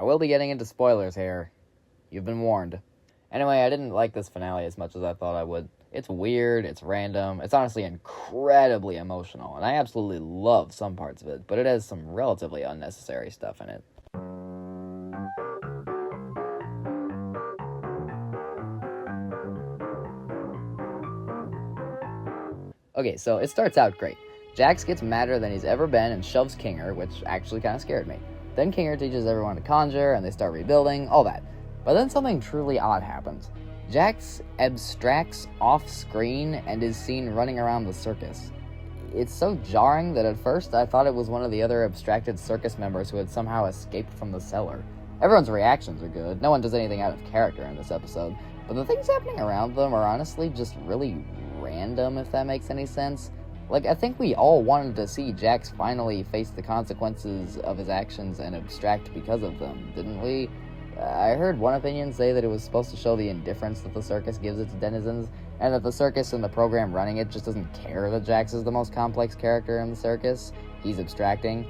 will be getting into spoilers here. You've been warned. Anyway, I didn't like this finale as much as I thought I would. It's weird, it's random, it's honestly incredibly emotional, and I absolutely love some parts of it, but it has some relatively unnecessary stuff in it. Okay, so it starts out great. Jax gets madder than he's ever been and shoves Kinger, which actually kind of scared me. Then Kinger teaches everyone to conjure, and they start rebuilding, all that. But then something truly odd happens. Jax abstracts off-screen and is seen running around the circus. It's so jarring that at first I thought it was one of the other abstracted circus members who had somehow escaped from the cellar. Everyone's reactions are good, no one does anything out of character in this episode, but the things happening around them are honestly just really random, if that makes any sense. Like, I think we all wanted to see Jax finally face the consequences of his actions and abstract because of them, didn't we? I heard one opinion say that it was supposed to show the indifference that the circus gives its denizens, and that the circus and the program running it just doesn't care that Jax is the most complex character in the circus. He's abstracting.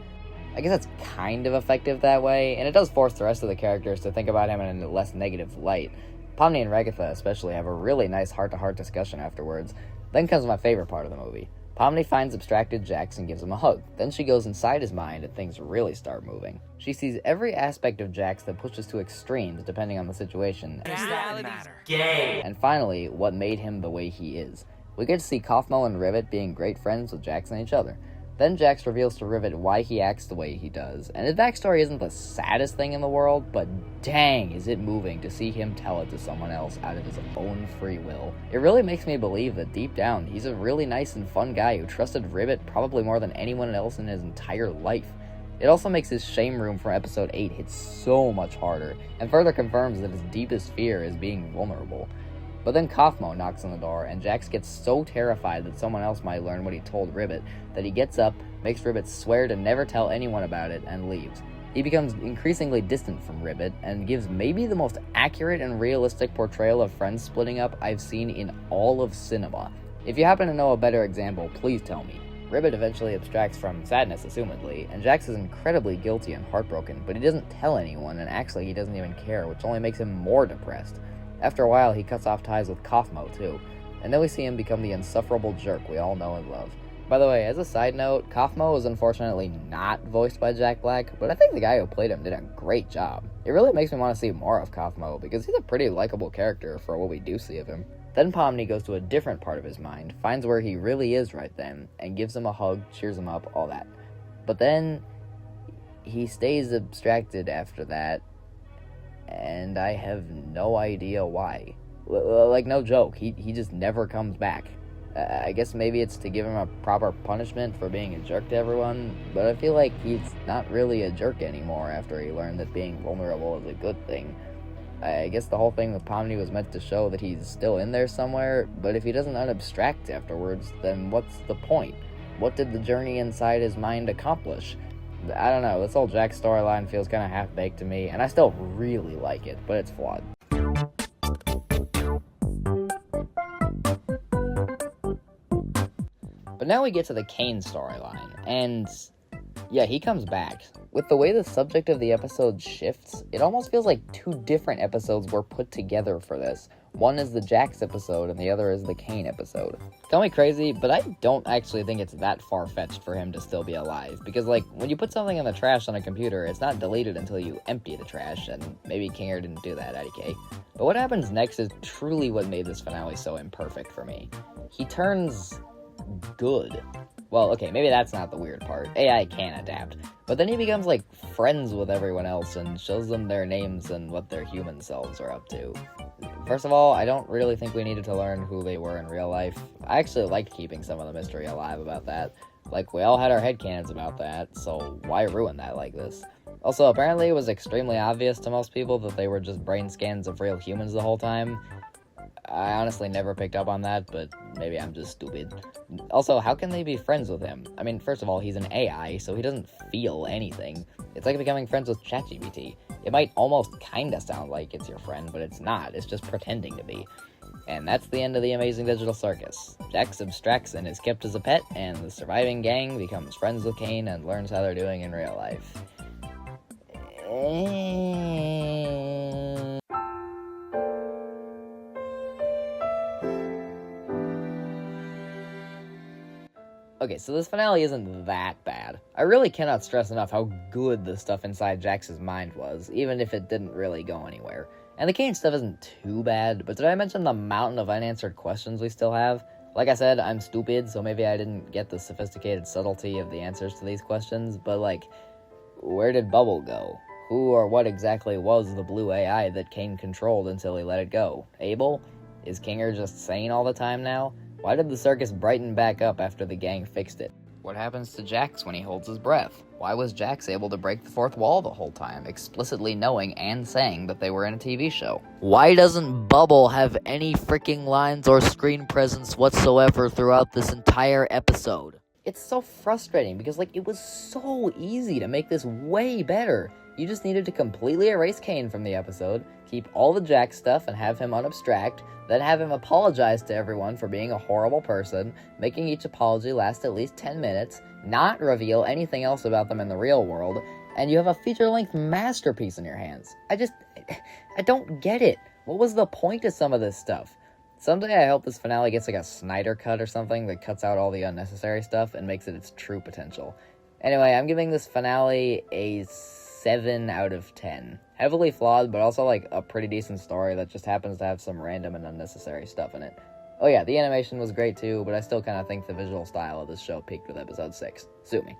I guess that's kind of effective that way, and it does force the rest of the characters to think about him in a less negative light. Pomni and Regatha especially have a really nice heart-to-heart discussion afterwards. Then comes my favorite part of the movie. Pomni finds abstracted Jax and gives him a hug. Then she goes inside his mind and things really start moving. She sees every aspect of Jax that pushes to extremes depending on the situation. And finally, what made him the way he is. We get to see Kaufmo and Rivet being great friends with Jax and each other. Then Jax reveals to Rivet why he acts the way he does, and his backstory isn't the saddest thing in the world, but dang is it moving to see him tell it to someone else out of his own free will. It really makes me believe that deep down, he's a really nice and fun guy who trusted Rivet probably more than anyone else in his entire life. It also makes his shame room from episode 8 hit so much harder, and further confirms that his deepest fear is being vulnerable. But then Kaufmo knocks on the door, and Jax gets so terrified that someone else might learn what he told Rivet that he gets up, makes Rivet swear to never tell anyone about it, and leaves. He becomes increasingly distant from Rivet, and gives maybe the most accurate and realistic portrayal of friends splitting up I've seen in all of cinema. If you happen to know a better example, please tell me. Rivet eventually abstracts from sadness, assumedly, and Jax is incredibly guilty and heartbroken, but he doesn't tell anyone, and actually he doesn't even care, which only makes him more depressed. After a while, he cuts off ties with Kaufmo, too, and then we see him become the insufferable jerk we all know and love. By the way, as a side note, Kaufmo was unfortunately not voiced by Jack Black, but I think the guy who played him did a great job. It really makes me want to see more of Kaufmo, because he's a pretty likable character for what we do see of him. Then Pomni goes to a different part of his mind, finds where he really is right then, and gives him a hug, cheers him up, all that. But then, he stays abstracted after that, and I have no idea why. Like, no joke, he just never comes back. I guess maybe it's to give him a proper punishment for being a jerk to everyone, but I feel like he's not really a jerk anymore after he learned that being vulnerable is a good thing. I guess the whole thing with Pomni was meant to show that he's still in there somewhere, but if he doesn't unabstract afterwards, then what's the point? What did the journey inside his mind accomplish? I don't know, this whole Jack storyline feels kind of half-baked to me, and I still really like it, but it's flawed. But now we get to the Kane storyline, and yeah, he comes back. With the way the subject of the episode shifts, it almost feels like two different episodes were put together for this. One is the Jax episode, and the other is the Kane episode. Call me crazy, but I don't actually think it's that far-fetched for him to still be alive. Because, like, when you put something in the trash on a computer, it's not deleted until you empty the trash, and maybe Kinger didn't do that, IDK. But what happens next is truly what made this finale so imperfect for me. He turns good. Well, okay, maybe that's not the weird part. AI can adapt. But then he becomes, like, friends with everyone else and shows them their names and what their human selves are up to. First of all, I don't really think we needed to learn who they were in real life. I actually liked keeping some of the mystery alive about that. Like, we all had our headcanons about that, so why ruin that like this? Also, apparently it was extremely obvious to most people that they were just brain scans of real humans the whole time. I honestly never picked up on that, but maybe I'm just stupid. Also, how can they be friends with him? I mean, first of all, he's an AI, so he doesn't feel anything. It's like becoming friends with ChatGPT. It might almost kinda sound like it's your friend, but it's not. It's just pretending to be. And that's the end of the Amazing Digital Circus. Jax abstracts and is kept as a pet, and the surviving gang becomes friends with Kane and learns how they're doing in real life. Okay, so this finale isn't that bad. I really cannot stress enough how good the stuff inside Jax's mind was, even if it didn't really go anywhere. And the Kane stuff isn't too bad, but did I mention the mountain of unanswered questions we still have? Like I said, I'm stupid, so maybe I didn't get the sophisticated subtlety of the answers to these questions, but like, where did Bubble go? Who or what exactly was the blue AI that Kane controlled until he let it go? Abel? Is Kinger just sane all the time now? Why did the circus brighten back up after the gang fixed it? What happens to Jax when he holds his breath? Why was Jax able to break the fourth wall the whole time, explicitly knowing and saying that they were in a TV show? Why doesn't Bubble have any freaking lines or screen presence whatsoever throughout this entire episode? It's so frustrating because, like, it was so easy to make this way better. You just needed to completely erase Kane from the episode, keep all the Jax stuff and have him unabstract, then have him apologize to everyone for being a horrible person, making each apology last at least 10 minutes, not reveal anything else about them in the real world, and you have a feature-length masterpiece in your hands. I don't get it. What was the point of some of this stuff? Someday I hope this finale gets like a Snyder cut or something that cuts out all the unnecessary stuff and makes it its true potential. Anyway, I'm giving this finale a 7 out of 10. Heavily flawed, but also like a pretty decent story that just happens to have some random and unnecessary stuff in it. Oh yeah, the animation was great too, but I still kind of think the visual style of this show peaked with episode 6. Sue me.